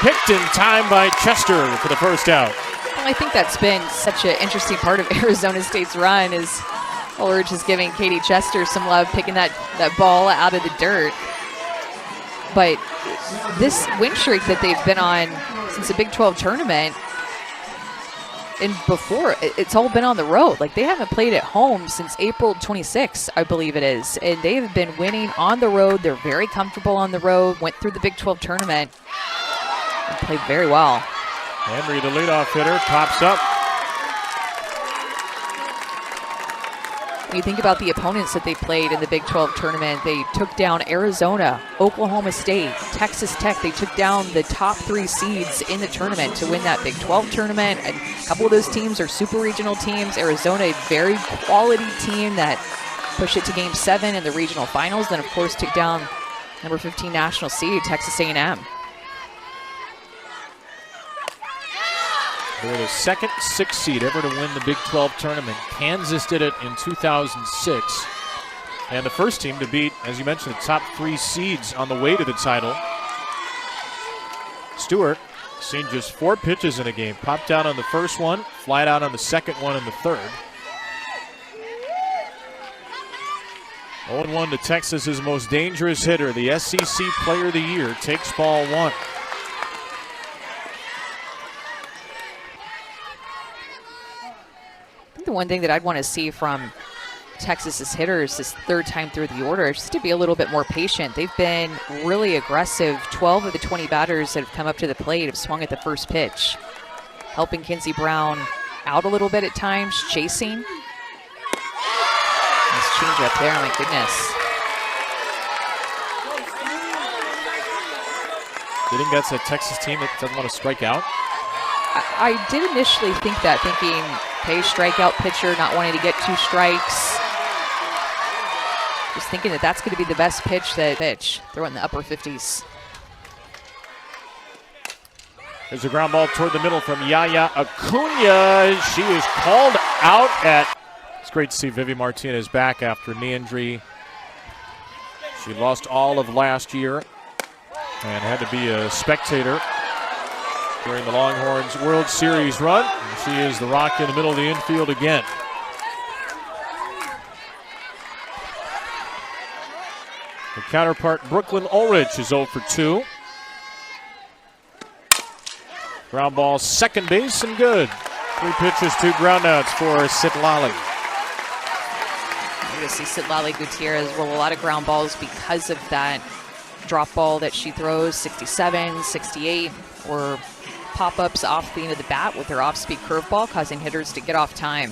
Picked in time by Chester for the first out. Well, I think that's been such an interesting part of Arizona State's run is Ulrich is giving Katie Chester some love, picking that ball out of the dirt. But this win streak that they've been on since the Big 12 tournament, And before, it's all been on the road. Like, they haven't played at home since April 26th, I believe it is. And they have been winning on the road. They're very comfortable on the road. Went through the Big 12 tournament and played very well. Henry, the leadoff hitter, pops up. When you think about the opponents that they played in the Big 12 tournament, they took down Arizona, Oklahoma State, Texas Tech. They took down the top 3 seeds in the tournament to win that Big 12 tournament. And a couple of those teams are super regional teams. Arizona, a very quality team that pushed it to Game 7 in the regional finals. Then, of course, took down number 15 national seed, Texas A&M. They're the second 6 seed ever to win the Big 12 tournament. Kansas did it in 2006. And the first team to beat, as you mentioned, the top 3 seeds on the way to the title. Stewart, seen just 4 pitches in a game. Popped out on the first one, flied out on the second one and the third. 0-1 to Texas's most dangerous hitter. The SEC Player of the Year takes ball 1. The one thing that I'd want to see from Texas's hitters this 3rd time through the order is just to be a little bit more patient. They've been really aggressive. 12 of the 20 batters that have come up to the plate have swung at the first pitch, helping Kinsey Brown out a little bit at times, chasing. Nice change up there, my goodness. Do you think that's a Texas team that doesn't want to strike out? I did initially think that, thinking, okay, strikeout pitcher, not wanting to get 2 strikes. Just thinking that that's going to be the best pitch throw in the upper 50s. There's a ground ball toward the middle from Yaya Acuna. She is called out at... It's great to see Vivi Martinez back after knee injury. She lost all of last year and had to be a spectator during the Longhorns World Series run. And she is the rock in the middle of the infield again. Her counterpart, Brooklyn Ulrich, is 0 for 2. Ground ball, second base, and good. 3 pitches, 2 groundouts for Citlali. You're going to see Citlali Gutierrez roll a lot of ground balls because of that drop ball that she throws, 67, 68, or pop-ups off the end of the bat with her off-speed curveball, causing hitters to get off time.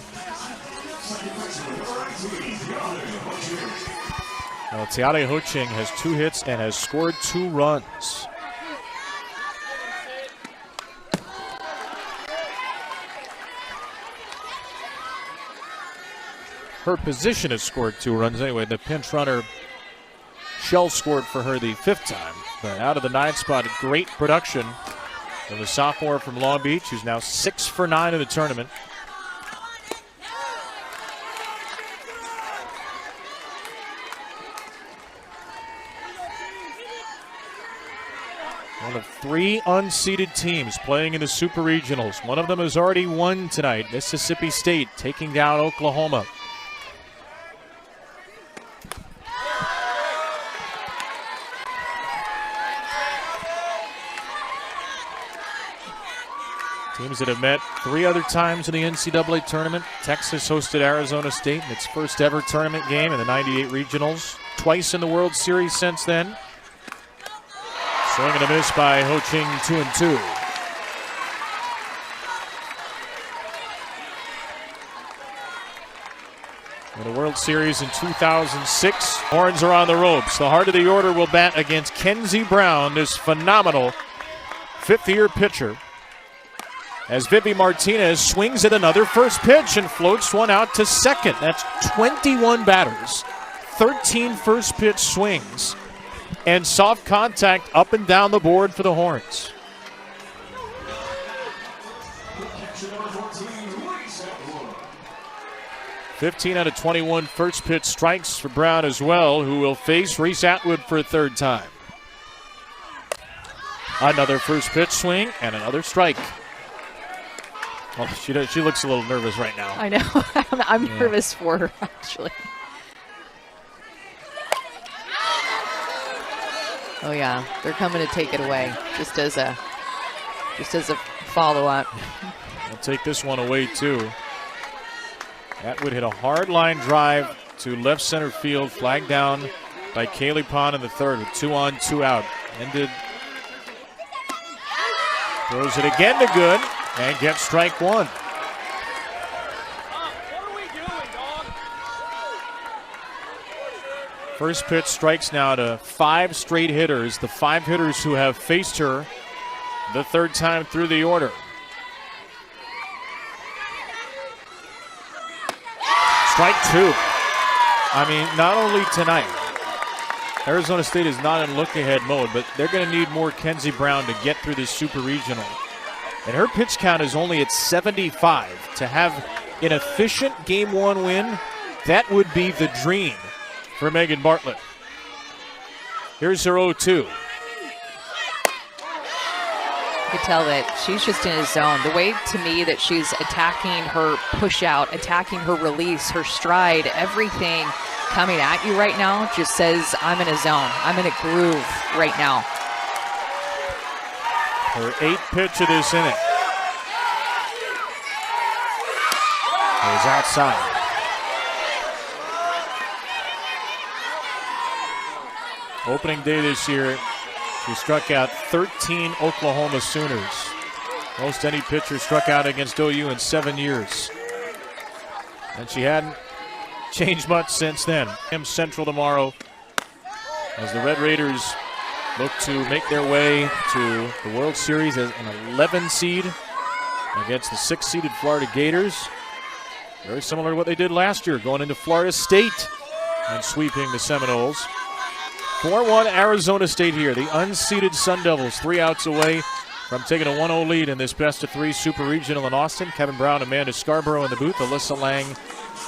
Well, Tiare Ho-Ching has 2 hits and has scored 2 runs. Her position has scored 2 runs anyway. The pinch runner, Shell, scored for her the 5th time. But out of the 9th spot, great production from the sophomore from Long Beach, who's now 6 for 9 in the tournament. One of 3 unseeded teams playing in the Super Regionals. One of them has already won tonight. Mississippi State taking down Oklahoma. Teams that have met 3 other times in the NCAA tournament. Texas hosted Arizona State in its first ever tournament game in the '98 Regionals. Twice in the World Series since then. Swing and a miss by Ho-Ching, 2-2. In the World Series in 2006, Horns are on the ropes. The heart of the order will bat against Kinsey Brown, this phenomenal 5th-year pitcher, as Vivi Martinez swings at another first pitch and floats one out to second. That's 21 batters, 13 first pitch swings, and soft contact up and down the board for the Horns. $15 out of 21 first pitch strikes for Brown as well, who will face Reese Atwood for a 3rd time. Another first pitch swing and another strike. Well, she looks a little nervous right now. I know. I'm nervous for her, actually. Oh, yeah. They're coming to take it away, just as a just as a follow-up. I'll take this one away, too. That would hit a hard line drive to left center field, flagged down by Kaylee Pond in the third with 2 on, 2 out. Ended. Throws it again to good and gets strike one. First pitch strikes now to 5 straight hitters, the 5 hitters who have faced her the third time through the order. Strike 2. I mean, not only tonight, Arizona State is not in look-ahead mode, but they're going to need more Kenzie Brown to get through this Super Regional. And her pitch count is only at 75. To have an efficient Game 1 win, that would be the dream for Megan Bartlett. Here's her 0-2. You can tell that she's just in a zone. The way, to me, that she's attacking her push out, attacking her release, her stride, everything coming at you right now just says, I'm in a zone. I'm in a groove right now. Her 8th pitch of this inning is outside. Opening day this year, she struck out 13 Oklahoma Sooners. Most any pitcher struck out against OU in 7 years. And she hadn't changed much since then. Central tomorrow as the Red Raiders look to make their way to the World Series as an 11 seed against the 6-seeded Florida Gators. Very similar to what they did last year, going into Florida State and sweeping the Seminoles. 4-1 Arizona State here. The unseeded Sun Devils 3 outs away from taking a 1-0 lead in this best-of-3 Super Regional in Austin. Kevin Brown, Amanda Scarborough in the booth, Alyssa Lang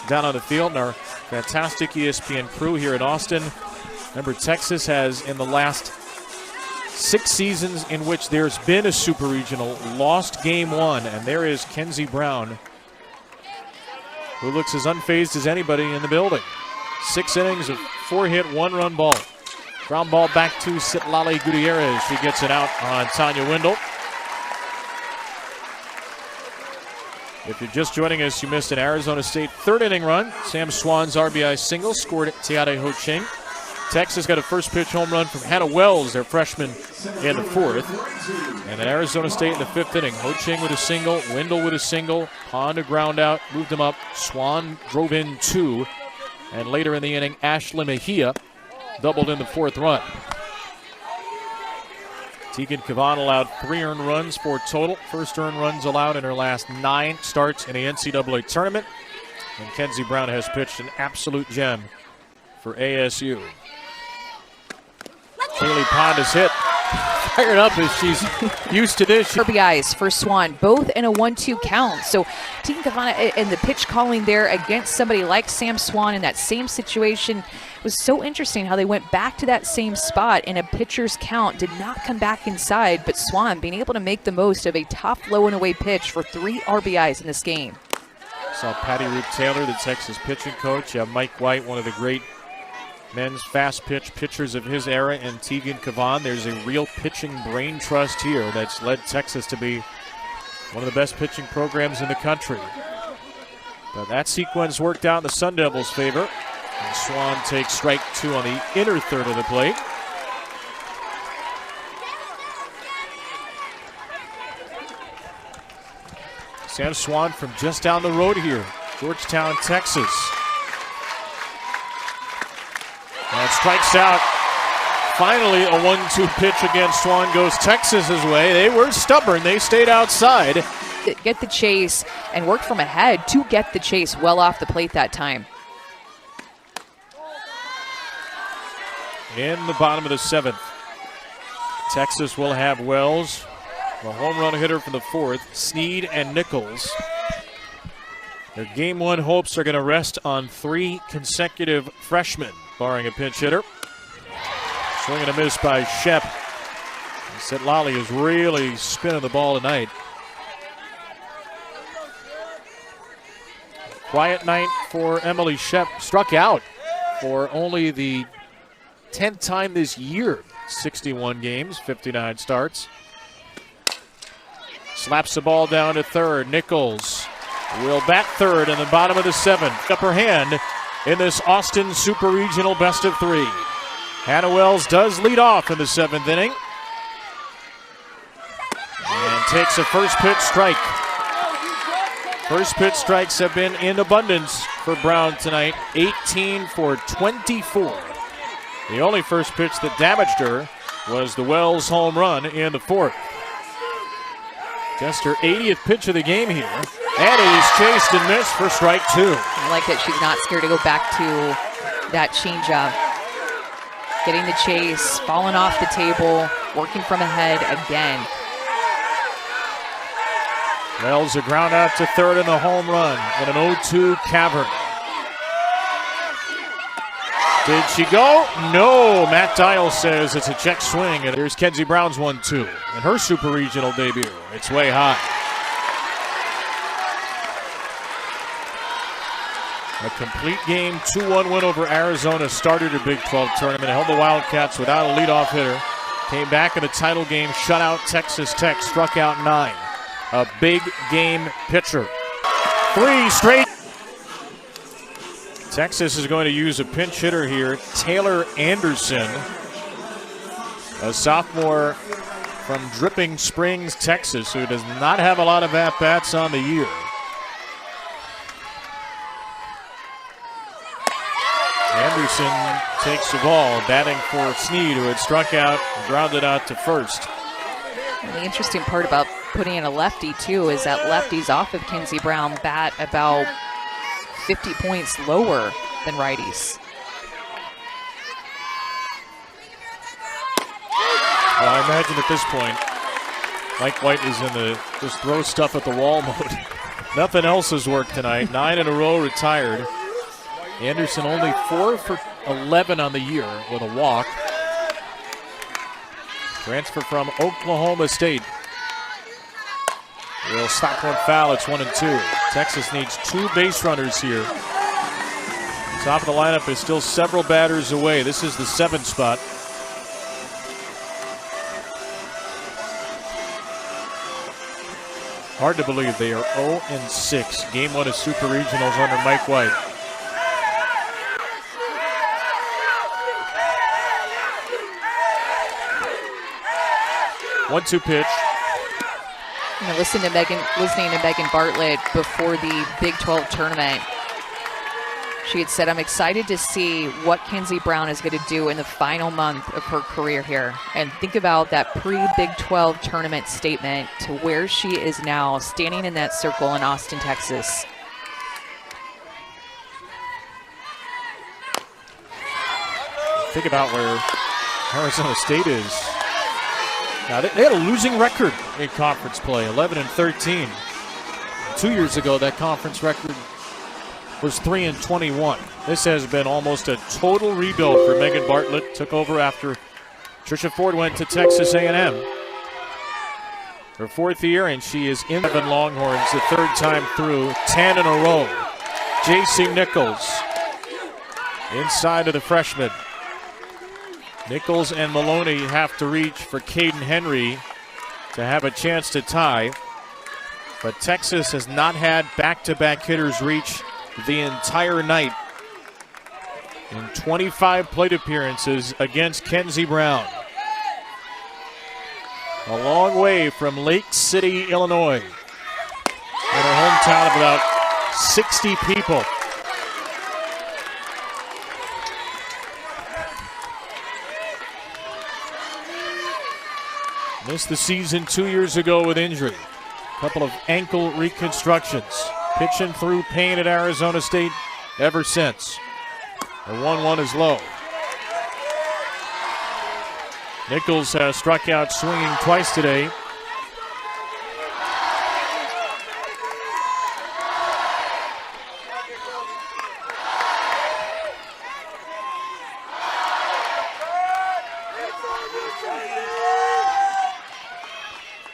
down on the field, and our fantastic ESPN crew here in Austin. Remember, Texas has, in the last 6 seasons in which there's been a Super Regional, lost Game 1, and there is Kenzie Brown, who looks as unfazed as anybody in the building. 6 innings of 4-hit, 1-run ball. Ground ball back to Citlali Gutierrez. She gets it out on Tanya Wendell. If you're just joining us, you missed an Arizona State 3rd inning run. Sam Swan's RBI single scored at Tiare Ho-Ching. Texas got a first pitch home run from Hannah Wells, their freshman, in the 4th. And then Arizona State in the 5th inning. Ho-Ching with a single, Wendell with a single, Pond a ground out, moved him up. Swan drove in 2. And later in the inning, Ashley Mejia doubled in the 4th run. Tegan Kavan allowed 3 earned runs for total. First earned runs allowed in her last 9 starts in the NCAA tournament. And Kenzie Brown has pitched an absolute gem for ASU. Kaylee Pond is hit. Fired up as she's used to this. RBIs for Swan, both in a 1-2 count. So Tegan Kavan and the pitch calling there against somebody like Sam Swan in that same situation. It was so interesting how they went back to that same spot in a pitcher's count, did not come back inside, but Swan being able to make the most of a tough low and away pitch for 3 RBIs in this game. Saw Patty Root Taylor, the Texas pitching coach. You have Mike White, one of the great men's fast pitch pitchers of his era, and Tegan Kavan. There's a real pitching brain trust here that's led Texas to be one of the best pitching programs in the country. But that sequence worked out in the Sun Devils' favor. And Swan takes strike 2 on the inner third of the plate. Sam Swan from just down the road here, Georgetown, Texas. And strikes out. Finally, a 1-2 pitch against Swan goes Texas's way. They were stubborn. They stayed outside. Get the chase and work from ahead to get the chase well off the plate that time. In the bottom of the 7th, Texas will have Wells, the home run hitter for the 4th, Sneed and Nichols. Their Game 1 hopes are going to rest on 3 consecutive freshmen, barring a pinch hitter. Swing and a miss by Shep. Citlali is really spinning the ball tonight. Quiet night for Emily Shep. Struck out for only the 10th time this year. 61 games, 59 starts. Slaps the ball down to third. Nichols will bat third in the bottom of the seventh. Upper hand in this Austin Super Regional best of three. Hannah Wells does lead off in the seventh inning. And takes a first pitch strike. First pitch strikes have been in abundance for Brown tonight. 18 for 24. The only first pitch that damaged her was the Wells home run in the fourth. Just her 80th pitch of the game here. And he's chased and missed for strike two. I like that she's not scared to go back to that changeup. Getting the chase, falling off the table, working from ahead again. Wells a ground out to third and a home run in an 0-2 cavern. Did she go? No. Matt Dial says it's a check swing. And here's Kenzie Brown's 1-2 in her Super Regional debut. It's way high. A complete game 2-1 win over Arizona started her Big 12 tournament. Held the Wildcats without a leadoff hitter. Came back in the title game, shut out Texas Tech, struck out 9. A big game pitcher. 3 straight. Texas is going to use a pinch hitter here, Taylor Anderson, a sophomore from Dripping Springs, Texas, who does not have a lot of at-bats on the year. Anderson takes the ball, batting for Sneed, who had struck out and grounded out to first. And the interesting part about putting in a lefty, too, is that lefties off of Kenzie Brown bat about 50 points lower than righties. Well, I imagine at this point, Mike White is in the just throw stuff at the wall mode. Nothing else has worked tonight. 9 in a row retired. Anderson only 4 for 11 on the year with a walk. Transfer from Oklahoma State. Will stop one foul. It's 1-2. Texas needs 2 base runners here. Top of the lineup is still several batters away. This is the 7th spot. Hard to believe they are 0-6. Game 1 of Super Regionals under Mike White. One-two pitch. You know, listening to Megan Bartlett before the Big 12 tournament, she had said, "I'm excited to see what Kenzie Brown is going to do in the final month of her career here." And think about that pre-Big 12 tournament statement to where she is now, standing in that circle in Austin, Texas. Think about where Arizona State is. Now, they had a losing record in conference play, 11-13. 2 years ago, that conference record was 3-21. This has been almost a total rebuild for Megan Bartlett. Took over after Tricia Ford went to Texas A&M. Her 4th year, and she is in the Longhorns the 3rd time through, 10 in a row. J.C. Nichols inside of the freshman. Nichols and Maloney have to reach for Caden Henry to have a chance to tie. But Texas has not had back-to-back hitters reach the entire night in 25 plate appearances against Kenzie Brown. A long way from Lake City, Illinois, in her hometown of about 60 people. Missed the season 2 years ago with injury. A couple of ankle reconstructions. Pitching through pain at Arizona State ever since. The 1-1 is low. Nichols has struck out swinging twice today.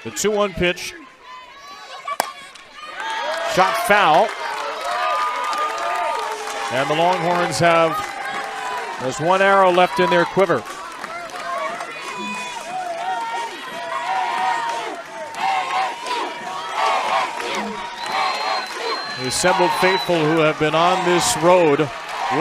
The 2-1 pitch. Shot foul. And the Longhorns have there's one arrow left in their quiver. The assembled faithful who have been on this road